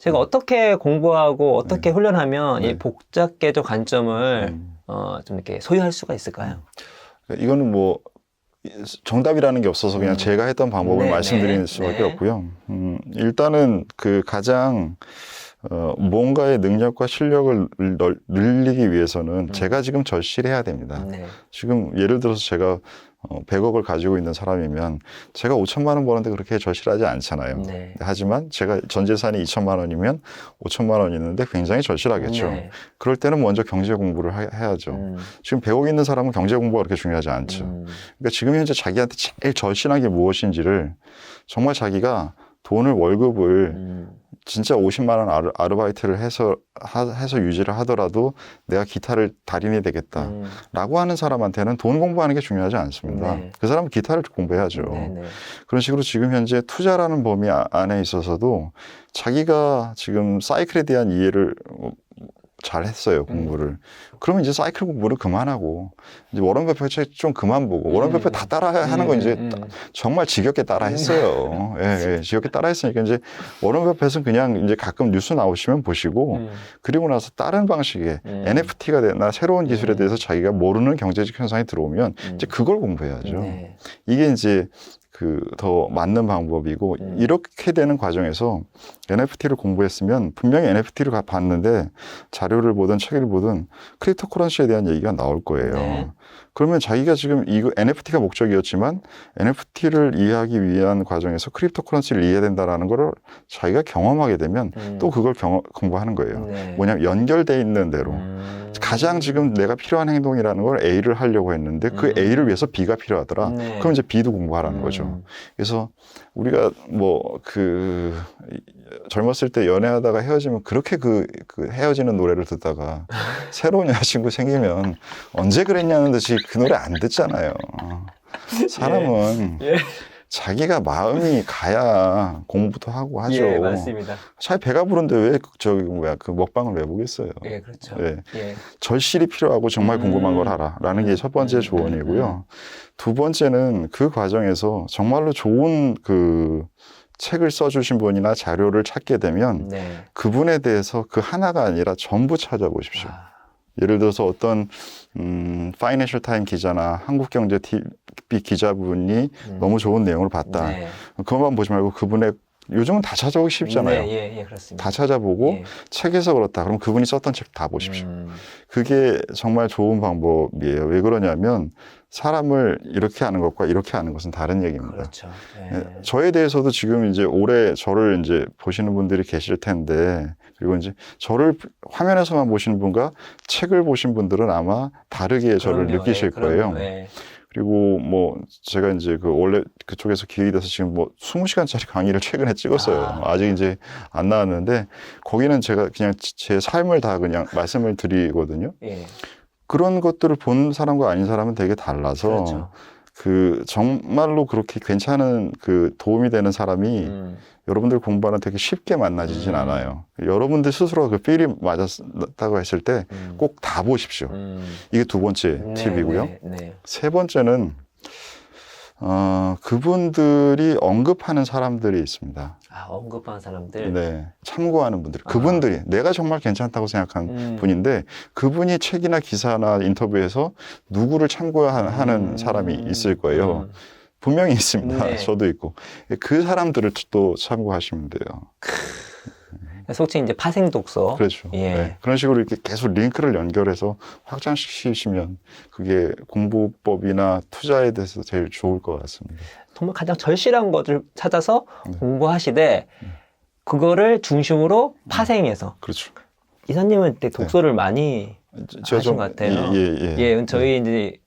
제가 어떻게 공부하고 어떻게 훈련하면 네. 이 복잡계적 관점을 좀 이렇게 소유할 수가 있을까요? 이거는 뭐 정답이라는 게 없어서 그냥 제가 했던 방법을 네, 말씀드리는 네, 수밖에 네. 없고요. 일단은 그 가장 뭔가의 능력과 실력을 늘리기 위해서는 제가 지금 절실해야 됩니다. 네. 지금 예를 들어서 제가 100억을 가지고 있는 사람이면 제가 5천만 원 버는데 그렇게 절실하지 않잖아요. 네. 하지만 제가 전 재산이 2천만 원이면 5천만 원 있는데 굉장히 절실하겠죠. 네. 그럴 때는 먼저 경제 공부를 해야죠. 지금 100억 있는 사람은 경제 공부가 그렇게 중요하지 않죠. 그러니까 지금 현재 자기한테 제일 절실한 게 무엇인지를 정말 자기가 돈을 월급을 진짜 50만 원 아르바이트를 해서 유지를 하더라도 내가 기타를 달인이 되겠다라고 하는 사람한테는 돈 공부하는 게 중요하지 않습니다. 네. 그 사람은 기타를 공부해야죠. 네, 네. 그런 식으로 지금 현재 투자라는 범위 안에 있어서도 자기가 지금 사이클에 대한 이해를 잘 했어요, 공부를. 그러면 이제 사이클 공부를 그만하고, 이제 워런 버핏 책 좀 그만 보고, 워런 버핏 다 따라 하는 건 이제 정말 지겹게 따라 했어요. 예, 지겹게 따라 했으니까 이제 워런 버핏은 그냥 이제 가끔 뉴스 나오시면 보시고, 그리고 나서 다른 방식의 NFT가 되나 새로운 기술에 대해서 자기가 모르는 경제적 현상이 들어오면 이제 그걸 공부해야죠. 네. 이게 이제 더 맞는 방법이고, 이렇게 되는 과정에서 NFT를 공부했으면 분명히 NFT를 봤는데 자료를 보든 책을 보든 크립토 커런시에 대한 얘기가 나올 거예요. 네. 그러면 자기가 지금 이거 NFT가 목적이었지만 NFT를 이해하기 위한 과정에서 크립토 커런시를 이해해야 된다는 걸 자기가 경험하게 되면 또 그걸 공부하는 거예요. 네. 뭐냐면 연결돼 있는 대로. 가장 지금 내가 필요한 행동이라는 걸 A를 하려고 했는데 그 A를 위해서 B가 필요하더라. 네. 그럼 이제 B도 공부하라는 거죠. 그래서 우리가 젊었을 때 연애하다가 헤어지면 그렇게 그 헤어지는 노래를 듣다가 새로운 여자친구 생기면 언제 그랬냐는 듯이 그 노래 안 듣잖아요. 사람은 예. 자기가 마음이 가야 공부도 하고 하죠. 예, 맞습니다. 잘 배가 부른데 왜 그 먹방을 왜 보겠어요. 예, 그렇죠. 예. 예. 절실히 필요하고 정말 궁금한 걸 하라라는 게 첫 번째 조언이고요. 두 번째는 그 과정에서 정말로 좋은 책을 써주신 분이나 자료를 찾게 되면 네. 그분에 대해서 그 하나가 아니라 전부 찾아보십시오. 예를 들어서 어떤 파이낸셜 타임 기자나 한국경제 TV 기자분이 너무 좋은 내용을 봤다. 네. 그것만 보지 말고 그분의 요즘은 다 찾아보기 쉽잖아요. 네, 예, 그렇습니다. 다 찾아보고 예. 책에서 그렇다. 그럼 그분이 썼던 책 다 보십시오. 그게 정말 좋은 방법이에요. 왜 그러냐면 사람을 이렇게 하는 것과 이렇게 하는 것은 다른 얘기입니다. 그렇죠. 예. 저에 대해서도 지금 이제 올해 저를 이제 보시는 분들이 계실 텐데, 그리고 이제 저를 화면에서만 보시는 분과 책을 보신 분들은 아마 다르게 저를 그럼요. 느끼실 예, 거예요. 그럼요. 예. 그리고 뭐 제가 이제 원래 그쪽에서 기획이 돼서 지금 뭐 20시간짜리 강의를 최근에 찍었어요. 아직 이제 안 나왔는데 거기는 제가 그냥 제 삶을 다 그냥 말씀을 드리거든요. 예. 그런 것들을 본 사람과 아닌 사람은 되게 달라서 그렇죠. 정말로 그렇게 괜찮은 도움이 되는 사람이 여러분들 공부하는 되게 쉽게 만나지진 않아요. 여러분들 스스로 그 필이 맞았다고 했을 때 꼭 다 보십시오. 이게 두 번째 팁이고요. 네. 세 번째는 그분들이 언급하는 사람들이 있습니다. 언급하는 사람들. 네, 참고하는 분들. 그분들이 내가 정말 괜찮다고 생각한 분인데 그분이 책이나 기사나 인터뷰에서 누구를 참고하는 사람이 있을 거예요. 분명히 있습니다. 네. 저도 있고. 그 사람들을 또 참고하시면 돼요. 속칭 이제 파생 독서. 그렇죠. 예. 네. 그런 식으로 이렇게 계속 링크를 연결해서 확장시키시면 그게 공부법이나 투자에 대해서 제일 좋을 것 같습니다. 정말 가장 절실한 것을 찾아서 공부하시되 그거를 중심으로 파생해서. 그렇죠. 이사님은 되게 독서를 많이 하신 것 같아요. 예. 저희 이제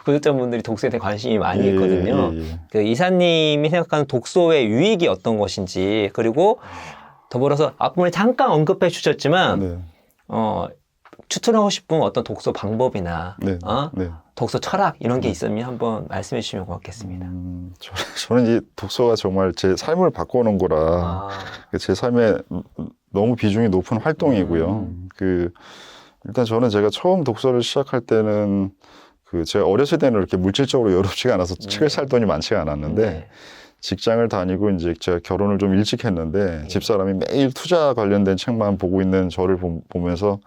구독자분들이 독서에 대해 관심이 많이 있거든요. 그 이사님이 생각하는 독서의 유익이 어떤 것인지, 그리고 더불어서 앞부분에 잠깐 언급해 주셨지만 추천하고 싶은 어떤 독서 방법이나 독서 철학 이런 게 있으면 한번 말씀해 주시면 고맙겠습니다. 저는 이 독서가 정말 제 삶을 바꿔놓은 거라 제 삶에 너무 비중이 높은 활동이고요. 일단 제가 처음 독서를 시작할 때는 제가 어렸을 때는 이렇게 물질적으로 여롭지가 않아서 책을 살 돈이 많지가 않았는데 직장을 다니고 이제 제가 결혼을 좀 일찍 했는데 집사람이 매일 투자 관련된 책만 보고 있는 저를 보면서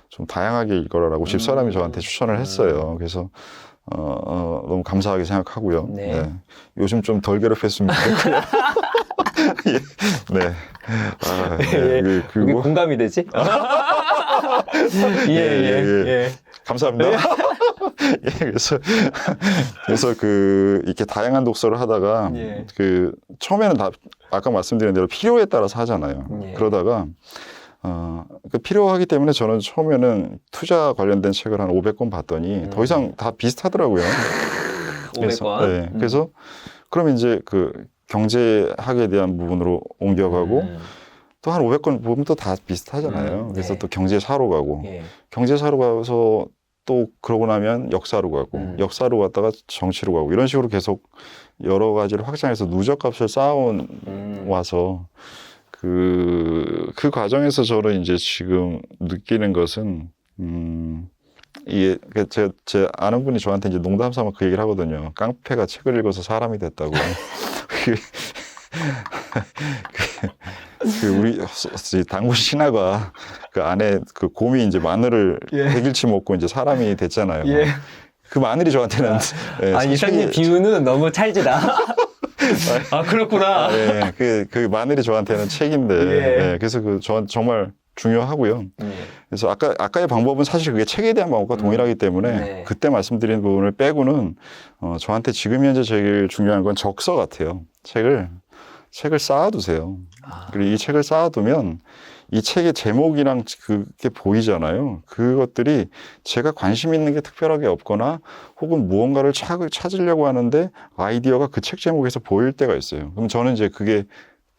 좀 다양하게 읽어라라고 집사람이 저한테 추천을 했어요. 그래서 너무 감사하게 생각하고요. 네. 네. 요즘 좀 덜 괴롭혔으면 좋겠고요. 예. 네. 예. 그게 공감이 되지? 예. 감사합니다. 예, 그래서 이렇게 다양한 독서를 하다가 처음에는 다 아까 말씀드린 대로 필요에 따라서 하잖아요. 그러다가 필요하기 때문에 저는 처음에는 투자 관련된 책을 한 500권 봤더니 더 이상 다 비슷하더라고요. 500권. 네, 그래서 그럼 이제 경제학에 대한 부분으로 옮겨가고 또 한 500권 보면 또 다 비슷하잖아요. 그래서 또 경제사로 가고 경제사로 가서 또 그러고 나면 역사로 가고 역사로 갔다가 정치로 가고 이런 식으로 계속 여러 가지를 확장해서 누적값을 쌓아온 와서 그 과정에서 저는 이제 지금 느끼는 것은 이게 제 아는 분이 저한테 이제 농담 삼아 그 얘기를 하거든요. 깡패가 책을 읽어서 사람이 됐다고. 우리 당군 신하가 그 안에 그 곰이 이제 마늘을 100일치 먹고 이제 사람이 됐잖아요. 그 마늘이 저한테는 이사님 비유는 너무 찰지다. 아 그렇구나. 그 마늘이 저한테는 책인데 그래서 정말 중요하고요. 그래서 아까의 방법은 사실 그게 책에 대한 방법과 동일하기 때문에 그때 말씀드린 부분을 빼고는 저한테 지금 현재 제일 중요한 건 적서 같아요. 책을 쌓아두세요. 그리고 이 책을 쌓아두면 이 책의 제목이랑 그게 보이잖아요. 그것들이 제가 관심 있는 게 특별하게 없거나 혹은 무언가를 찾으려고 하는데 아이디어가 그 책 제목에서 보일 때가 있어요. 그럼 저는 이제 그게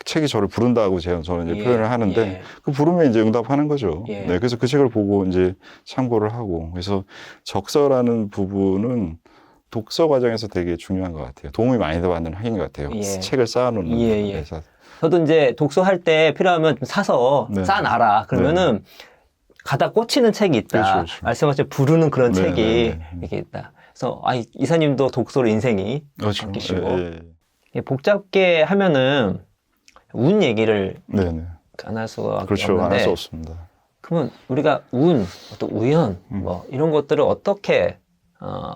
책이 저를 부른다고 저는 이제 표현을 하는데 그 부르면 이제 응답하는 거죠. 그래서 그 책을 보고 이제 참고를 하고 그래서 적서라는 부분은 독서 과정에서 되게 중요한 것 같아요. 도움이 많이 받는 학인 것 같아요. 책을 쌓아놓는 데서. 저도 이제 독서할 때 필요하면 좀 사서 쌓아놔라. 그러면은 가다 꽂히는 책이 있다. 그렇죠. 말씀하신 부르는 그런 책이 이게 있다. 그래서 이사님도 독서로 인생이 바뀌시고 복잡게 하면은 운 얘기를 안 할 수가 없는데 안 할 수 없습니다. 그러면 우리가 운, 또 우연 뭐 이런 것들을 어떻게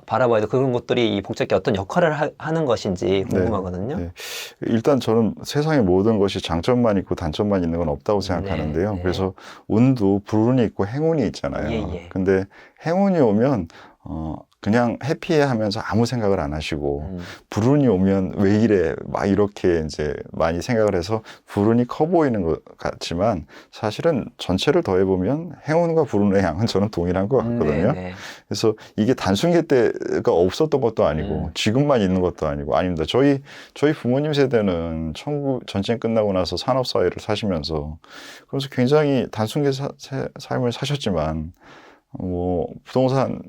바라봐야 돼. 그런 것들이 이 복잡하게 어떤 역할을 하는 것인지 궁금하거든요. 일단 저는 세상의 모든 것이 장점만 있고 단점만 있는 건 없다고 생각하는데요. 그래서 운도 불운이 있고 행운이 있잖아요. 근데 행운이 오면 그냥 해피해하면서 아무 생각을 안 하시고 불운이 오면 왜 이래 막 이렇게 이제 많이 생각을 해서 불운이 커 보이는 것 같지만 사실은 전체를 더해보면 행운과 불운의 양은 저는 동일한 것 같거든요. 그래서 이게 단순계 때가 없었던 것도 아니고 지금만 있는 것도 아니고 아닙니다. 저희 부모님 세대는 전쟁 끝나고 나서 산업사회를 사시면서 그래서 굉장히 단순계 삶을 사셨지만 부동산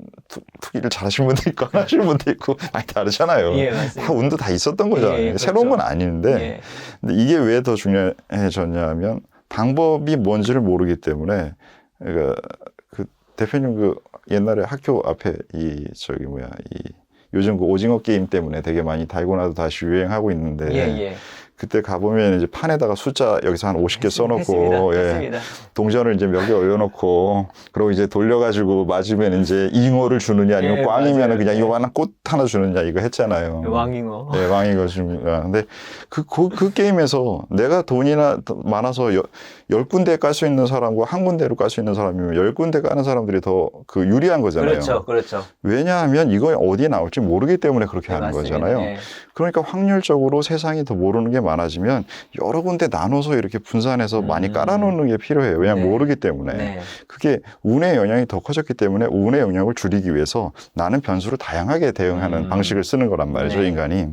투기를 잘하시는 분도 있고 안 하시는 분도 있고 많이 다르잖아요. 다 운도 다 있었던 거잖아요. 그렇죠. 새로운 건 아닌데 근데 이게 왜 더 중요해졌냐 하면 방법이 뭔지를 모르기 때문에 그러니까 그 대표님 옛날에 학교 앞에 요즘 오징어 게임 때문에 되게 많이 달고나도 다시 유행하고 있는데 그때 가보면 이제 판에다가 숫자 여기서 한 50개 써놓고 했습니다. 동전을 이제 몇 개 올려놓고 그리고 이제 돌려가지고 맞으면 이제 잉어를 주느냐 아니면 꽝이면 그냥 요만한 꽃 하나 주느냐 이거 했잖아요. 왕잉어. 왕잉어 줍니다. 근데 그 게임에서 내가 돈이나 많아서 10군데 깔 수 있는 사람과 한 군데로 깔 수 있는 사람이면 10군데 까는 사람들이 더 유리한 거잖아요. 그렇죠. 왜냐하면 이거 어디에 나올지 모르기 때문에 그렇게 하는 거잖아요. 그러니까 확률적으로 세상이 더 모르는 게 많아지면 여러 군데 나눠서 이렇게 분산해서 많이 깔아놓는 게 필요해요. 왜냐하면 모르기 때문에. 그게 운의 영향이 더 커졌기 때문에 운의 영향을 줄이기 위해서 나는 변수를 다양하게 대응하는 방식을 쓰는 거란 말이죠, 인간이.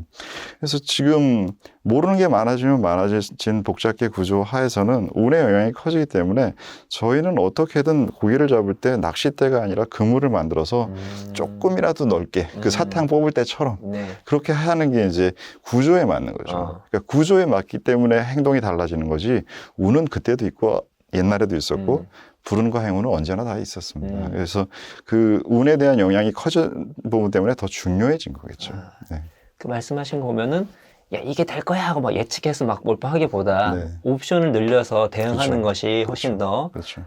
그래서 지금 모르는 게 많아지면 많아진 복잡계 구조 하에서는 운의 영향이 커지기 때문에 저희는 어떻게든 고기를 잡을 때 낚싯대가 아니라 그물을 만들어서 조금이라도 넓게 그 사탕 뽑을 때처럼 그렇게 하는 게 이제 구조에 맞는 거죠. 그러니까 구조에 맞기 때문에 행동이 달라지는 거지 운은 그때도 있고 옛날에도 있었고 불운과 행운은 언제나 다 있었습니다. 그래서 그 운에 대한 영향이 커진 부분 때문에 더 중요해진 거겠죠. 그 말씀하신 거 보면은 야, 이게 될 거야 하고 막 예측해서 막 몰빵하기보다 네. 옵션을 늘려서 대응하는 그렇죠. 것이 훨씬 더 그렇죠.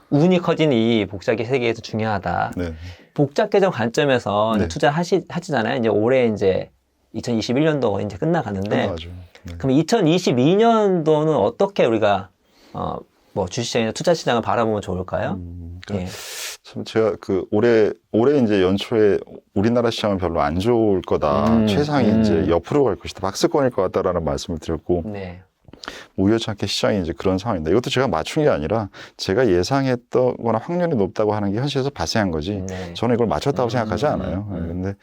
운이 커지는 이 복잡의 세계에서 중요하다. 네. 복잡 계정 관점에서 네. 투자하시잖아요. 이제 올해 이제 2021년도가 이제 끝나가는데 끝나가죠. 네. 그럼 2022년도는 어떻게 우리가 뭐 주식시장이나 투자 시장을 바라보면 좋을까요? 그러니까 예. 참 제가 올해 이제 연초에 우리나라 시장은 별로 안 좋을 거다. 최상이 이제 옆으로 갈 것이다. 박스권일 것 같다라는 말씀을 드렸고 네. 우연찮게 시장이 이제 그런 상황입니다. 이것도 제가 맞춘 게 아니라 제가 예상했거나 확률이 높다고 하는 게 현실에서 발생한 거지. 네. 저는 이걸 맞췄다고 생각하지 않아요. 근데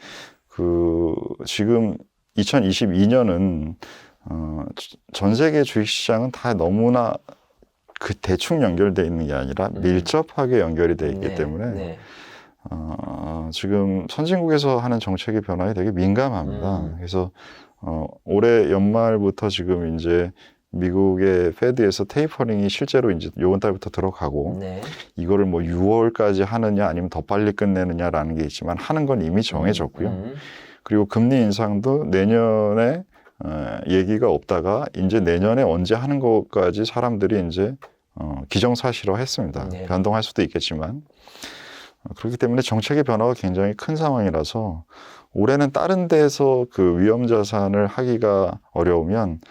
지금 2022년은 전 세계 주식시장은 다 너무나 그 대충 연결되어 있는 게 아니라 밀접하게 연결이 되어 있기 네. 때문에 네. 지금 선진국에서 하는 정책의 변화에 되게 민감합니다. 그래서 올해 연말부터 지금 이제 미국의 페드에서 테이퍼링이 실제로 이제 요번 달부터 들어가고 네. 이거를 뭐 6월까지 하느냐 아니면 더 빨리 끝내느냐라는 게 있지만 하는 건 이미 정해졌고요. 그리고 금리 인상도 내년에 얘기가 없다가 이제 내년에 언제 하는 것까지 사람들이 이제 기정사실화했습니다. 네. 변동할 수도 있겠지만 그렇기 때문에 정책의 변화가 굉장히 큰 상황이라서 올해는 다른 데서 그 위험 자산을 하기가 어려우면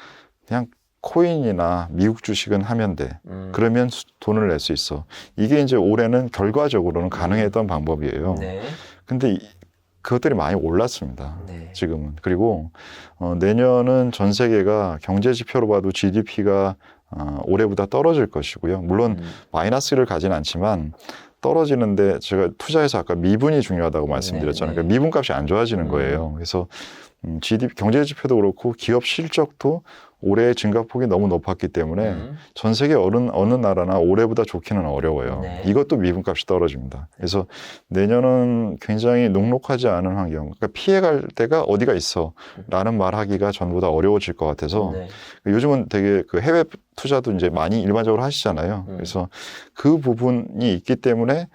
그냥 코인이나 미국 주식은 하면 돼. 그러면 돈을 낼 수 있어. 이게 이제 올해는 결과적으로는 가능했던 방법이에요. 네. 근데 그것들이 많이 올랐습니다. 네. 지금은. 그리고 내년은 전 세계가 경제 지표로 봐도 GDP가 올해보다 떨어질 것이고요. 물론 마이너스를 가진 않지만 떨어지는데 제가 투자해서 아까 미분이 중요하다고 말씀드렸잖아요. 네. 그러니까 미분값이 안 좋아지는 거예요. 그래서 GDP, 경제 지표도 그렇고 기업 실적도 올해 증가폭이 너무 높았기 때문에 전 세계 어느 나라나 올해보다 좋기는 어려워요. 네. 이것도 미분값이 떨어집니다. 그래서 내년은 굉장히 녹록하지 않은 환경, 그러니까 피해갈 데가 어디가 있어 라는 말하기가 전보다 어려워질 것 같아서 네. 요즘은 되게 그 해외 투자도 이제 많이 일반적으로 하시잖아요. 그래서 그 부분이 있기 때문에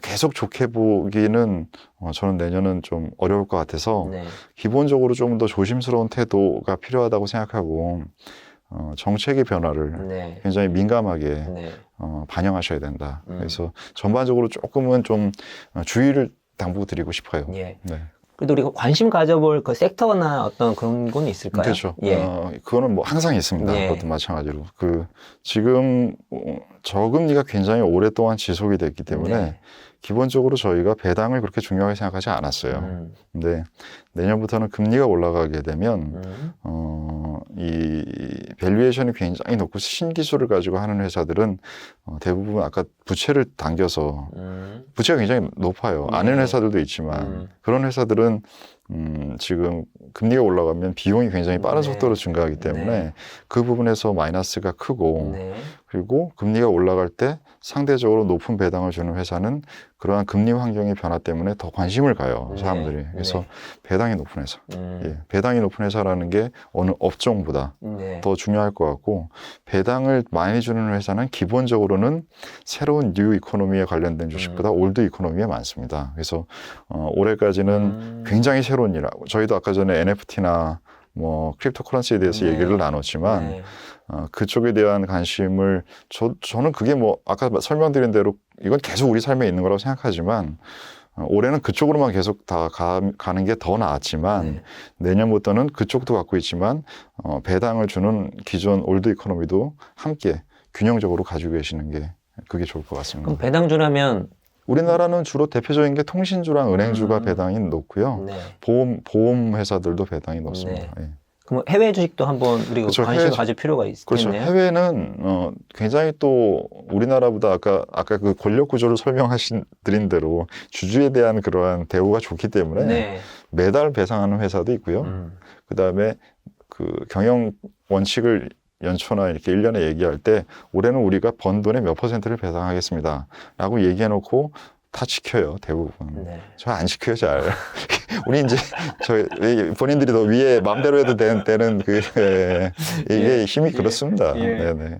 계속 좋게 보기는 저는 내년은 좀 어려울 것 같아서 네. 기본적으로 좀 더 조심스러운 태도가 필요하다고 생각하고 정책의 변화를 네. 굉장히 민감하게 네. 반영하셔야 된다. 그래서 전반적으로 조금은 좀 주의를 당부드리고 싶어요. 예. 네. 그래도 우리가 관심 가져볼 그 섹터나 어떤 그런 건 있을까요? 그렇죠. 예. 그거는 뭐 항상 있습니다. 예. 그것도 마찬가지로. 지금 저금리가 굉장히 오랫동안 지속이 됐기 때문에 네. 기본적으로 저희가 배당을 그렇게 중요하게 생각하지 않았어요. 근데 내년부터는 금리가 올라가게 되면 이 밸류에이션이 굉장히 높고 신기술을 가지고 하는 회사들은 대부분 아까 부채를 당겨서 부채가 굉장히 높아요. 안 하는 회사들도 있지만 그런 회사들은 지금 금리가 올라가면 비용이 굉장히 빠른 네. 속도로 증가하기 때문에 네. 그 부분에서 마이너스가 크고 네. 그리고 금리가 올라갈 때 상대적으로 높은 배당을 주는 회사는 그러한 금리 환경의 변화 때문에 더 관심을 가요, 사람들이. 네. 그래서 네. 배당이 높은 회사. 예, 배당이 높은 회사라는 게 어느 업종보다 네. 더 중요할 것 같고 배당을 많이 주는 회사는 기본적으로는 새로운 뉴 이코노미에 관련된 주식보다 올드 이코노미에 많습니다. 그래서 올해까지는 굉장히 새로운 일. 저희도 아까 전에 NFT나 뭐 크립토커런시에 대해서 네. 얘기를 나눴지만 네. 그쪽에 대한 관심을 저는 그게 뭐 아까 설명드린 대로 이건 계속 우리 삶에 있는 거라고 생각하지만 올해는 그쪽으로만 계속 다 가는 게 더 나았지만 네. 내년부터는 그쪽도 갖고 있지만 배당을 주는 기존 올드 이코노미도 함께 균형적으로 가지고 계시는 게 그게 좋을 것 같습니다. 그럼 배당 주라면 우리나라는 주로 대표적인 게 통신주랑 은행주가 배당이 높고요. 네. 보험 회사들도 배당이 높습니다. 네. 예. 그럼 해외 주식도 한번 우리가 그렇죠. 관심을 해외- 가질 필요가 있겠네요. 그렇죠. 해외는 굉장히 또 우리나라보다 아까 그 권력 구조를 드린 대로 주주에 대한 그러한 대우가 좋기 때문에 네. 매달 배상하는 회사도 있고요. 그다음에 그 경영 원칙을 연초나 이렇게 1년에 얘기할 때 올해는 우리가 번 돈의 몇 %를 배상하겠습니다. 라고 얘기해 놓고 다 지켜요, 대부분. 네. 저 안 지켜요, 잘. 우리 이제 본인들이 더 위에 마음대로 해도 되는 이게 힘이 그렇습니다. 네네.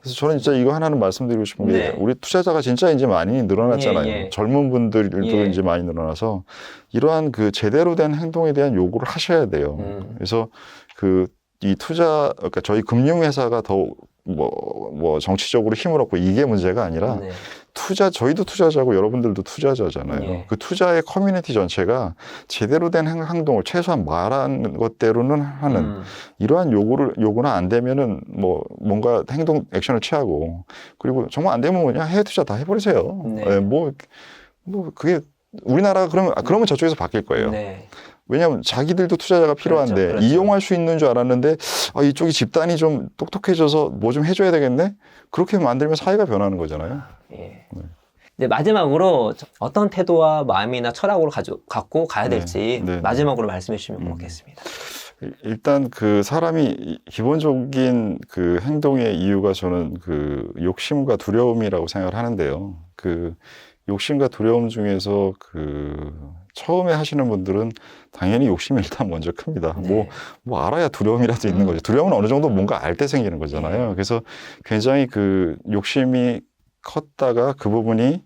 그래서 저는 진짜 이거 하나는 말씀드리고 싶은 게 우리 투자자가 진짜 이제 많이 늘어났잖아요. 젊은 분들도 이제 많이 늘어나서 이러한 그 제대로 된 행동에 대한 요구를 하셔야 돼요. 그래서 이 투자, 그러니까 저희 금융회사가 더 정치적으로 힘을 얻고 이게 문제가 아니라 저희도 투자자고 여러분들도 투자자잖아요. 그 투자의 커뮤니티 전체가 제대로 된 행동을 최소한 말한 것대로는 하는 이러한 요구는 안 되면은 뭔가 행동 액션을 취하고 그리고 정말 안 되면 그냥 해외 투자 다 해버리세요. 그게 우리나라가 그러면 저쪽에서 바뀔 거예요. 왜냐하면 자기들도 투자자가 필요한데 그렇죠. 이용할 수 있는 줄 알았는데 이쪽이 집단이 좀 똑똑해져서 뭐 좀 해줘야 되겠네? 그렇게 만들면 사회가 변하는 거잖아요. 이제 마지막으로 어떤 태도와 마음이나 철학으로 갖고 가야 될지 마지막으로 말씀해 주시면 고맙겠습니다. 일단 그 사람이 기본적인 그 행동의 이유가 저는 그 욕심과 두려움이라고 생각을 하는데요. 그 욕심과 두려움 중에서 처음에 하시는 분들은 당연히 욕심이 일단 먼저 큽니다. 뭐 알아야 두려움이라도 있는 거죠. 두려움은 어느 정도 뭔가 알 때 생기는 거잖아요. 그래서 굉장히 그 욕심이 컸다가 그 부분이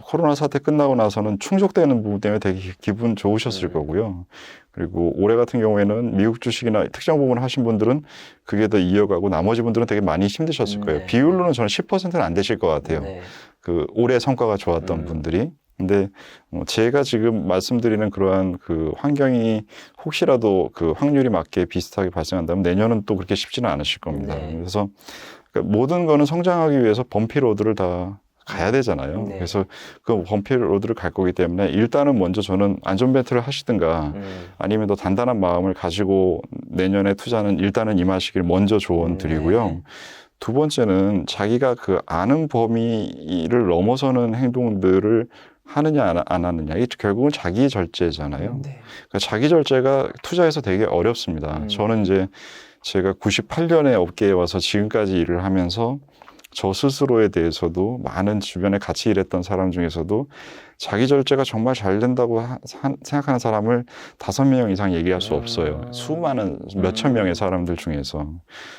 코로나 사태 끝나고 나서는 충족되는 부분 때문에 되게 기분 좋으셨을 거고요. 그리고 올해 같은 경우에는 미국 주식이나 특정 부분을 하신 분들은 그게 더 이어가고 나머지 분들은 되게 많이 힘드셨을 거예요. 비율로는 저는 10%는 안 되실 것 같아요. 그 올해 성과가 좋았던 분들이. 근데 제가 지금 말씀드리는 그러한 그 환경이 혹시라도 그 확률이 맞게 비슷하게 발생한다면 내년은 또 그렇게 쉽지는 않으실 겁니다. 그래서 모든 거는 성장하기 위해서 범피 로드를 다 가야 되잖아요. 그래서 그 범피 로드를 갈 거기 때문에 일단은 먼저 저는 안전벨트를 하시든가 아니면 더 단단한 마음을 가지고 내년에 투자는 일단은 임하시길 먼저 조언 드리고요. 두 번째는 자기가 그 아는 범위를 넘어서는 행동들을 하느냐 안 하느냐 이게 결국은 자기 절제잖아요. 그러니까 자기 절제가 투자에서 되게 어렵습니다. 저는 이제 제가 98년에 업계에 와서 지금까지 일을 하면서 저 스스로에 대해서도 많은 주변에 같이 일했던 사람 중에서도 자기 절제가 정말 잘 된다고 생각하는 사람을 5명 이상 얘기할 수 없어요. 수많은 몇천 명의 사람들 중에서.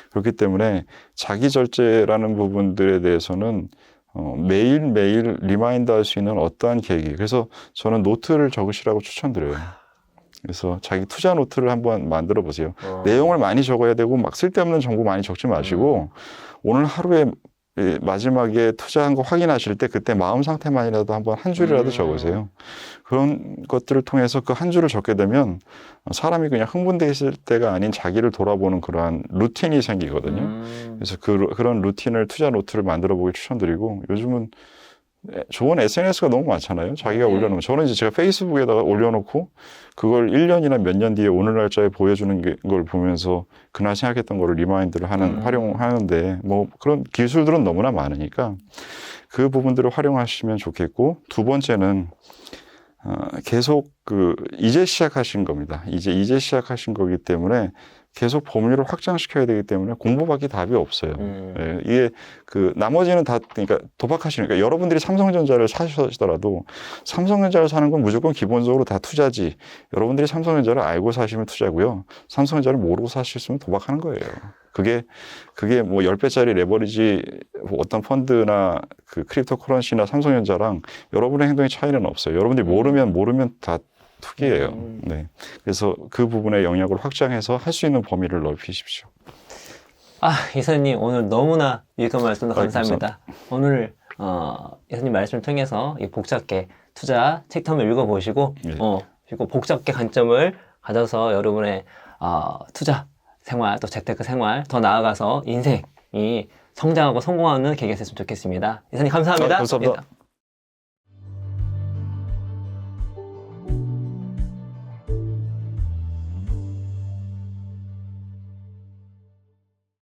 그렇기 때문에 자기 절제라는 부분들에 대해서는 매일매일 리마인드 할 수 있는 어떠한 계기. 그래서 저는 노트를 적으시라고 추천드려요. 그래서 자기 투자 노트를 한번 만들어 보세요. 내용을 많이 적어야 되고 막 쓸데없는 정보 많이 적지 마시고 오늘 하루에 마지막에 투자한 거 확인하실 때 그때 마음 상태만이라도 한번 한 줄이라도 적으세요. 그런 것들을 통해서 그 한 줄을 적게 되면 사람이 그냥 흥분돼 있을 때가 아닌 자기를 돌아보는 그러한 루틴이 생기거든요. 그래서 그런 루틴을 투자 노트를 만들어 보기 추천드리고 요즘은 좋은 SNS가 너무 많잖아요. 자기가 올려놓으면. 저는 이제 제가 페이스북에다가 올려놓고 그걸 1년이나 몇 년 뒤에 오늘 날짜에 보여주는 걸 보면서 그날 생각했던 거를 리마인드를 활용하는데 그런 기술들은 너무나 많으니까 그 부분들을 활용하시면 좋겠고 두 번째는 계속 이제 시작하신 겁니다. 이제 시작하신 거기 때문에 계속 범위를 확장시켜야 되기 때문에 공부밖에 답이 없어요. 이게 나머지는 다 그러니까 도박하시니까 여러분들이 삼성전자를 사시더라도 삼성전자를 사는 건 무조건 기본적으로 다 투자지. 여러분들이 삼성전자를 알고 사시면 투자고요. 삼성전자를 모르고 사셨으면 도박하는 거예요. 그게 10배짜리 레버리지 어떤 펀드나 크립토 커런시나 삼성전자랑 여러분의 행동의 차이는 없어요. 여러분들이 모르면 다 투기예요. 그래서 그 부분의 영역을 확장해서 할 수 있는 범위를 넓히십시오. 이사님 오늘 너무나 유익한 말씀 감사합니다. 오늘 이사님 말씀을 통해서 이 복잡게 투자 책도 한번 읽어보시고 그리고 복잡게 관점을 가져서 여러분의 투자 생활 또 재테크 생활 더 나아가서 인생이 성장하고 성공하는 계기가 됐으면 좋겠습니다. 이사님 감사합니다. 감사합니다.